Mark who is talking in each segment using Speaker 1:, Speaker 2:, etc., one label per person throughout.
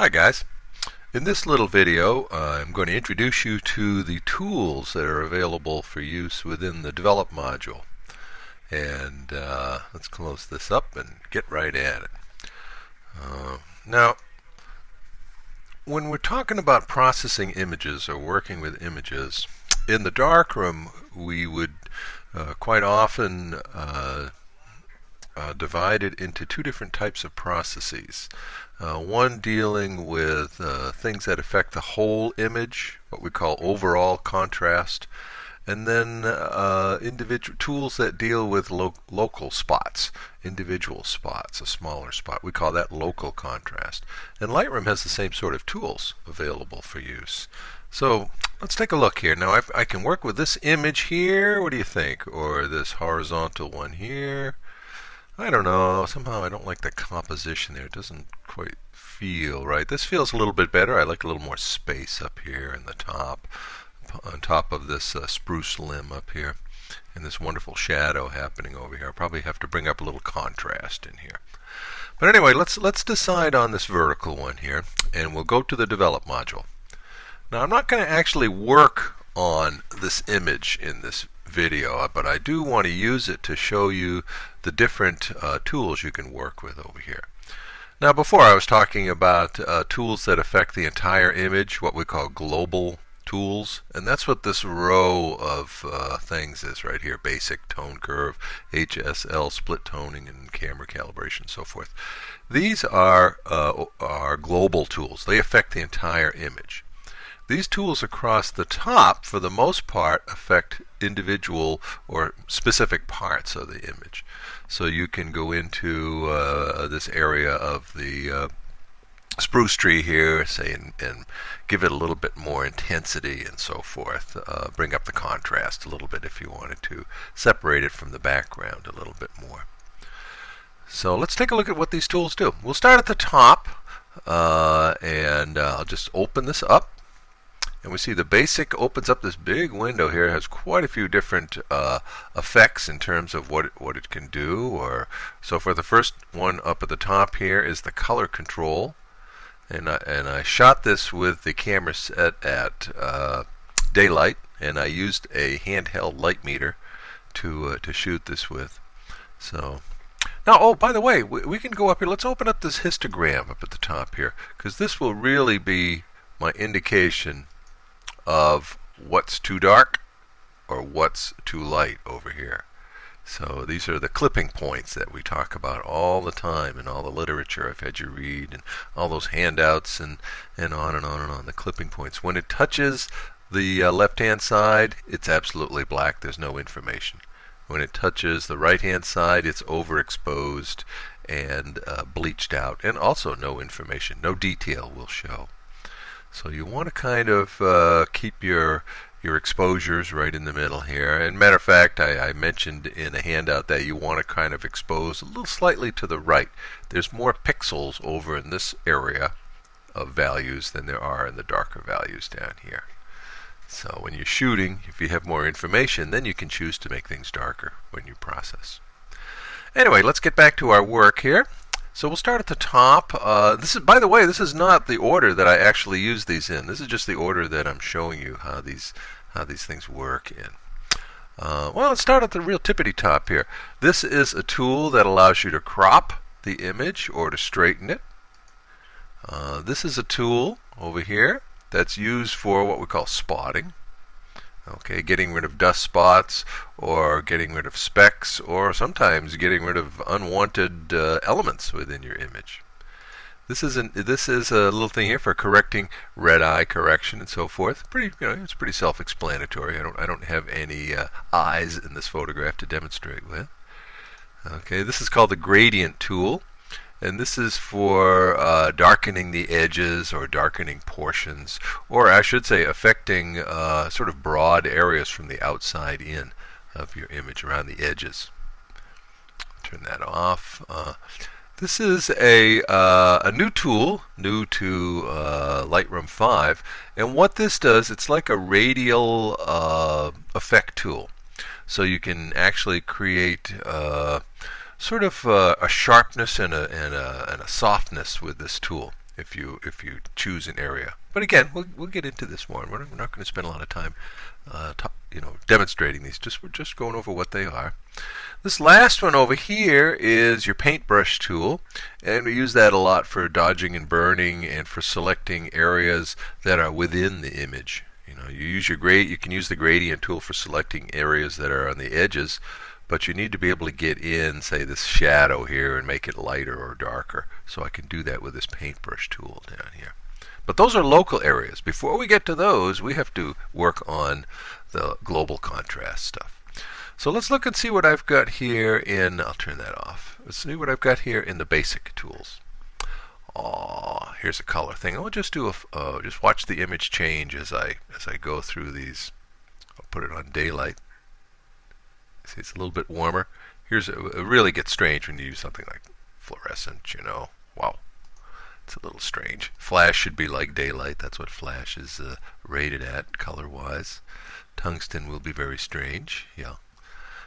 Speaker 1: Hi guys. In this little video I'm going to introduce you to the tools that are available for use within the Develop module. And let's close this up and get right at it. Now, when we're talking about processing images or working with images, in the darkroom we would quite often divide it into two different types of processes. One dealing with things that affect the whole image, what we call overall contrast, and then individual tools that deal with local spots, individual spots, a smaller spot. We call that local contrast. And Lightroom has the same sort of tools available for use. So let's take a look here. Now I can work with this image here, what do you think? Or this horizontal one here. I don't know, somehow I don't like the composition there. It doesn't quite feel right. This feels a little bit better. I like a little more space up here in the top, on top of this spruce limb up here, and this wonderful shadow happening over here. I'll probably have to bring up a little contrast in here. But anyway, let's decide on this vertical one here, and we'll go to the Develop module. Now I'm not going to actually work on this image in this video, but I do want to use it to show you the different tools you can work with over here. Now before I was talking about tools that affect the entire image, what we call global tools, and that's what this row of things is right here: basic, tone curve, HSL, split toning, and camera calibration, and so forth. These are global tools. They affect the entire image. These tools across the top, for the most part, affect individual or specific parts of the image. So you can go into this area of the spruce tree here, say, and give it a little bit more intensity and so forth. Bring up the contrast a little bit if you wanted to. Separate it from the background a little bit more. So let's take a look at what these tools do. We'll start at the top, and I'll just open this up. And we see the basic opens up this big window here. It has quite a few different effects in terms of what it can do. Or so for the first one up at the top here is the color control, and I shot this with the camera set at daylight, and I used a handheld light meter to shoot this with. So now, oh, by the way, we can go up here. Let's open up this histogram up at the top here, because this will really be my indication of what's too dark or what's too light over here. So these are the clipping points that we talk about all the time in all the literature I've had you read, and all those handouts, and on and on and on. The clipping points. When it touches the left-hand side, it's absolutely black. There's no information. When it touches the right-hand side, it's overexposed and bleached out, and also no information. No detail will show. So you want to kind of keep your exposures right in the middle here. And matter of fact, I mentioned in a handout that you want to kind of expose a little slightly to the right. There's more pixels over in this area of values than there are in the darker values down here. So when you're shooting, if you have more information, then you can choose to make things darker when you process. Anyway, let's get back to our work here. So we'll start at the top. This is, by the way, this is not the order that I actually use these in. This is just the order that I'm showing you how these things work in. Well, let's start at the real tippity top here. This is a tool that allows you to crop the image or to straighten it. This is a tool over here that's used for what we call spotting. Okay, getting rid of dust spots, or getting rid of specks, or sometimes getting rid of unwanted elements within your image. This is a little thing here for correcting red eye correction and so forth. Pretty, it's pretty self-explanatory. I don't have any eyes in this photograph to demonstrate with. Okay, this is called the gradient tool. And this is for darkening the edges or darkening portions, or I should say affecting sort of broad areas from the outside in of your image around the edges. Turn that off. This is a new tool, new to Lightroom 5, and what this does, it's like a radial effect tool. So you can actually create sort of a sharpness and a softness with this tool. if you choose an area. But again, we'll get into this more, and we're not going to spend a lot of time demonstrating these. We're just going over what they are. This last one over here is your paintbrush tool, and we use that a lot for dodging and burning and for selecting areas that are within the image. You use your you can use the gradient tool for selecting areas that are on the edges, but you need to be able to get in, say, this shadow here and make it lighter or darker. So I can do that with this paintbrush tool down here. But those are local areas. Before we get to those, we have to work on the global contrast stuff. So let's look and see what I've got here in, I'll turn that off. Let's see what I've got here in the basic tools. Here's a color thing. I'll just do just watch the image change as I go through these. I'll put it on daylight. See, it's a little bit warmer. It really gets strange when you use something like fluorescent, Wow. It's a little strange. Flash should be like daylight. That's what flash is rated at color-wise. Tungsten will be very strange. Yeah.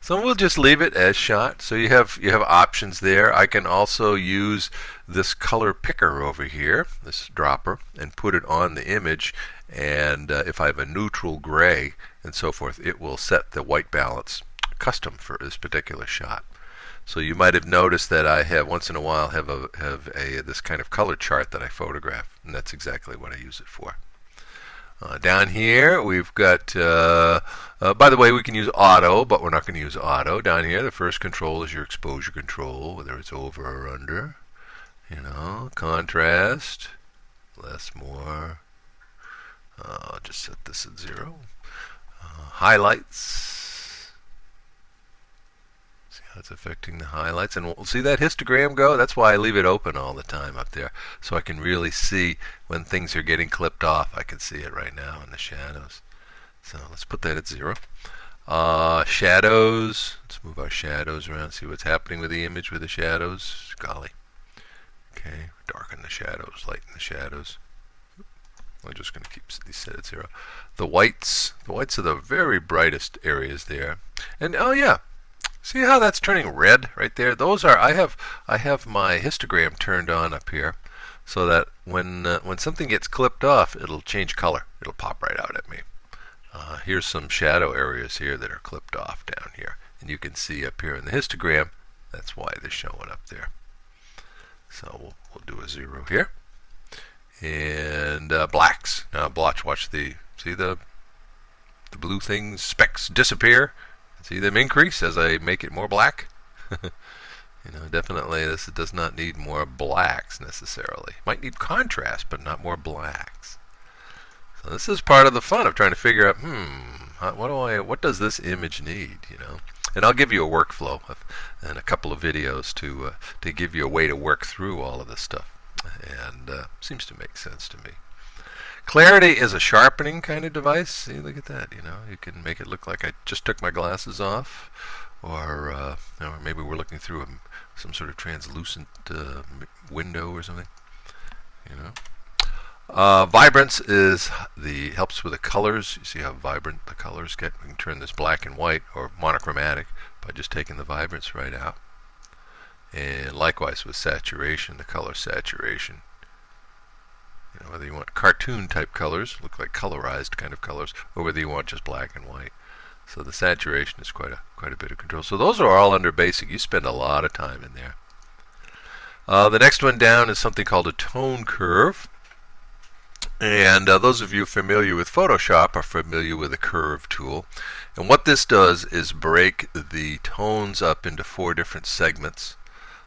Speaker 1: So we'll just leave it as shot. So you have options there. I can also use this color picker over here, this dropper, and put it on the image. And if I have a neutral gray and so forth, it will set the white balance custom for this particular shot. So you might have noticed that I have once in a while have this kind of color chart that I photograph, and that's exactly what I use it for. Down here we've got, by the way, we can use auto, but we're not going to use auto. Down here the first control is your exposure control, whether it's over or under. Contrast, less, more. I'll just set this at 0. Highlights. That's affecting the highlights, and we'll see that histogram go. That's why I leave it open all the time up there, so I can really see when things are getting clipped off. I can see it right now in the shadows. So let's put that at 0. Shadows. Let's move our shadows around, see what's happening with the image with the shadows. Golly. Okay, darken the shadows, lighten the shadows. I'm just going to keep these set at 0. The whites are the very brightest areas there, and oh yeah. See how that's turning red right there? Those are I have my histogram turned on up here, so that when something gets clipped off, it'll change color. It'll pop right out at me. Here's some shadow areas here that are clipped off down here, and you can see up here in the histogram. That's why they're showing up there. So we'll do a 0 here, and blacks. Now watch the blue things specks disappear. See them increase as I make it more black. Definitely this does not need more blacks necessarily. Might need contrast, but not more blacks. So this is part of the fun of trying to figure out, what does this image need? And I'll give you a workflow and a couple of videos to give you a way to work through all of this stuff. And seems to make sense to me. Clarity is a sharpening kind of device. See, look at that. You can make it look like I just took my glasses off, or maybe we're looking through some sort of translucent window or something. Vibrance helps with the colors. You see how vibrant the colors get. We can turn this black and white or monochromatic by just taking the vibrance right out. And likewise with saturation, the color saturation. Whether you want cartoon type colors, look like colorized kind of colors, or whether you want just black and white. So the saturation is quite a bit of control. So those are all under basic. You spend a lot of time in there. The next one down is something called a tone curve. And those of you familiar with Photoshop are familiar with the curve tool. And what this does is break the tones up into 4 different segments.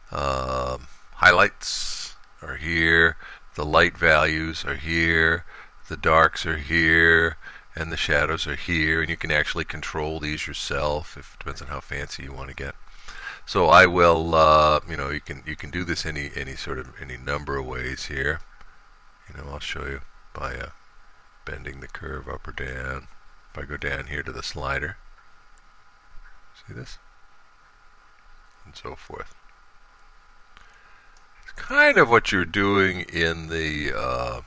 Speaker 1: Highlights are here. The light values are here, the darks are here, and the shadows are here, and you can actually control these yourself. It depends on how fancy you want to get. So I will, you can do this any number of ways here. I'll show you by bending the curve up or down. If I go down here to the slider, see this, and so forth. Kind of what you're doing in the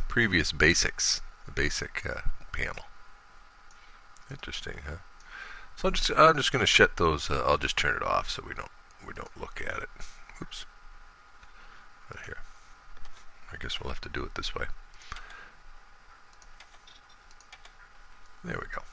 Speaker 1: previous basics, the basic panel. Interesting, huh? So I'm just going to shut those. I'll just turn it off so we don't look at it. Oops. Right here. I guess we'll have to do it this way. There we go.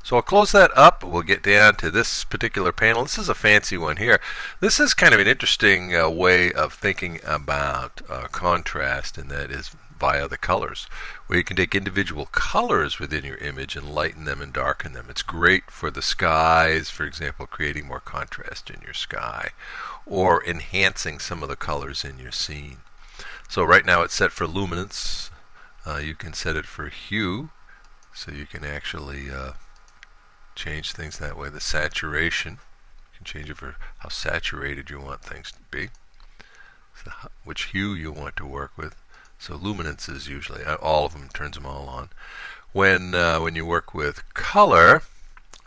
Speaker 1: So I'll close that up. We'll get down to this particular panel. This is a fancy one here. This is kind of an interesting way of thinking about contrast, and that is via the colors, where you can take individual colors within your image and lighten them and darken them. It's great for the skies, for example, creating more contrast in your sky, or enhancing some of the colors in your scene. So right now it's set for luminance. You can set it for hue, so you can actually change things that way. The saturation, you can change it for how saturated you want things to be, so which hue you want to work with. So luminance is usually, all of them, turns them all on. When you work with color,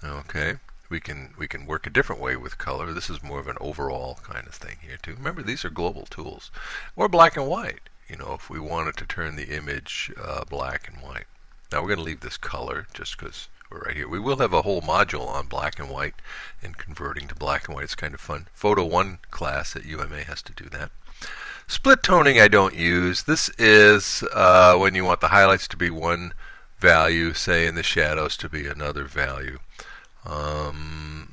Speaker 1: okay, we can work a different way with color. This is more of an overall kind of thing here too. Remember, these are global tools. Or black and white, if we wanted to turn the image black and white. Now we're going to leave this color just because we're right here. We will have a whole module on black and white and converting to black and white. It's kind of fun. Photo 1 class at UMA has to do that. Split toning I don't use. This is when you want the highlights to be one value, say, and the shadows to be another value. I'm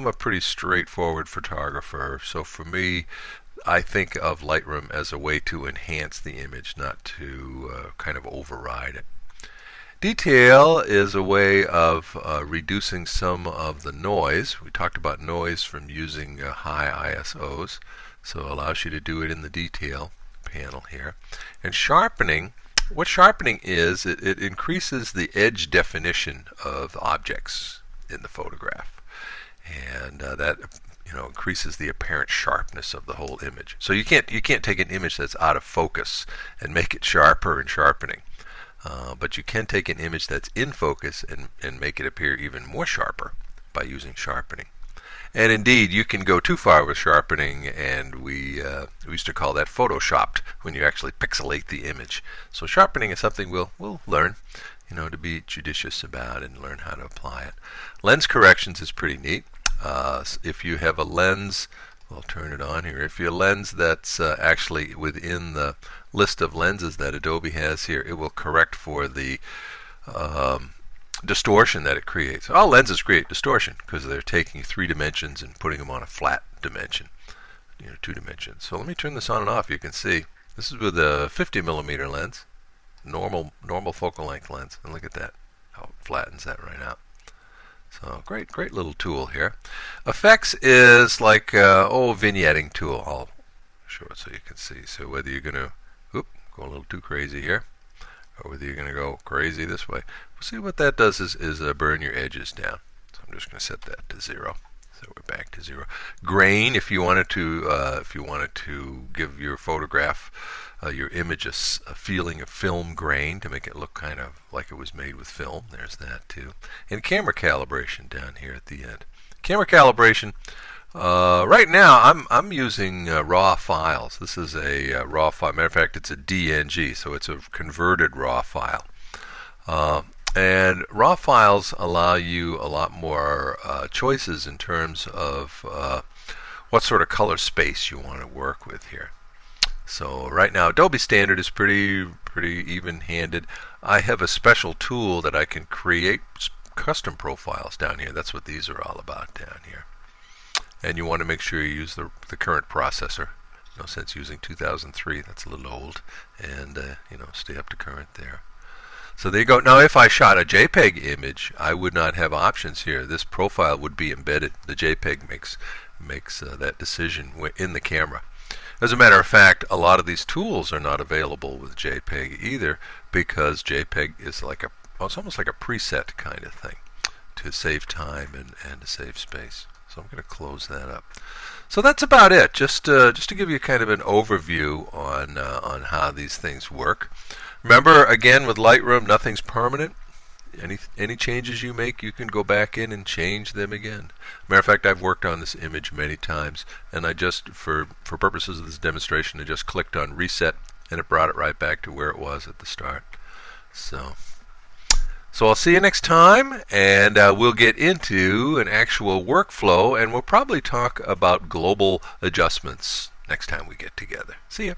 Speaker 1: a pretty straightforward photographer, so for me, I think of Lightroom as a way to enhance the image, not to kind of override it. Detail is a way of reducing some of the noise. We talked about noise from using high ISOs. So it allows you to do it in the detail panel here. And sharpening, what sharpening is, it increases the edge definition of objects in the photograph. And that increases the apparent sharpness of the whole image. So you can't take an image that's out of focus and make it sharper in sharpening. But you can take an image that's in focus and make it appear even more sharper by using sharpening. And indeed, you can go too far with sharpening, and we used to call that photoshopped, when you actually pixelate the image. So sharpening is something we'll learn, to be judicious about and learn how to apply it. Lens corrections is pretty neat. If you have a lens, I'll turn it on here. If you have a lens that's actually within the list of lenses that Adobe has here, it will correct for the distortion that it creates. All lenses create distortion because they're taking 3 dimensions and putting them on a flat dimension, 2 dimensions. So let me turn this on and off. You can see this is with a 50mm lens, normal focal length lens, and look at that, how it flattens that right out. So great little tool here. Effects is like vignetting tool. I'll show it so you can see. So whether you're going to go a little too crazy here, or whether you're going to go crazy this way. We'll see what that does is burn your edges down. So I'm just going to set that to 0. So we're back to 0. Grain, if you wanted to give your photograph, your image a feeling of film grain to make it look kind of like it was made with film. There's that too. And camera calibration down here at the end. Camera calibration. Right now, I'm using raw files. This is a raw file. Matter of fact, it's a DNG, so it's a converted raw file. And raw files allow you a lot more choices in terms of what sort of color space you want to work with here. So right now, Adobe Standard is pretty even-handed. I have a special tool that I can create custom profiles down here. That's what these are all about down here. And you want to make sure you use the current processor. No sense using 2003, that's a little old. And stay up to current there. So there you go. Now if I shot a JPEG image, I would not have options here. This profile would be embedded. The JPEG makes that decision in the camera. As a matter of fact, a lot of these tools are not available with JPEG either, because JPEG is it's almost like a preset kind of thing to save time and to save space. So I'm going to close that up. So that's about it. Just to give you kind of an overview on how these things work. Remember, again, with Lightroom, nothing's permanent. Any changes you make, you can go back in and change them again. Matter of fact, I've worked on this image many times, and I just, for purposes of this demonstration, I just clicked on Reset, and it brought it right back to where it was at the start. So I'll see you next time, and we'll get into an actual workflow, and we'll probably talk about global adjustments next time we get together. See ya.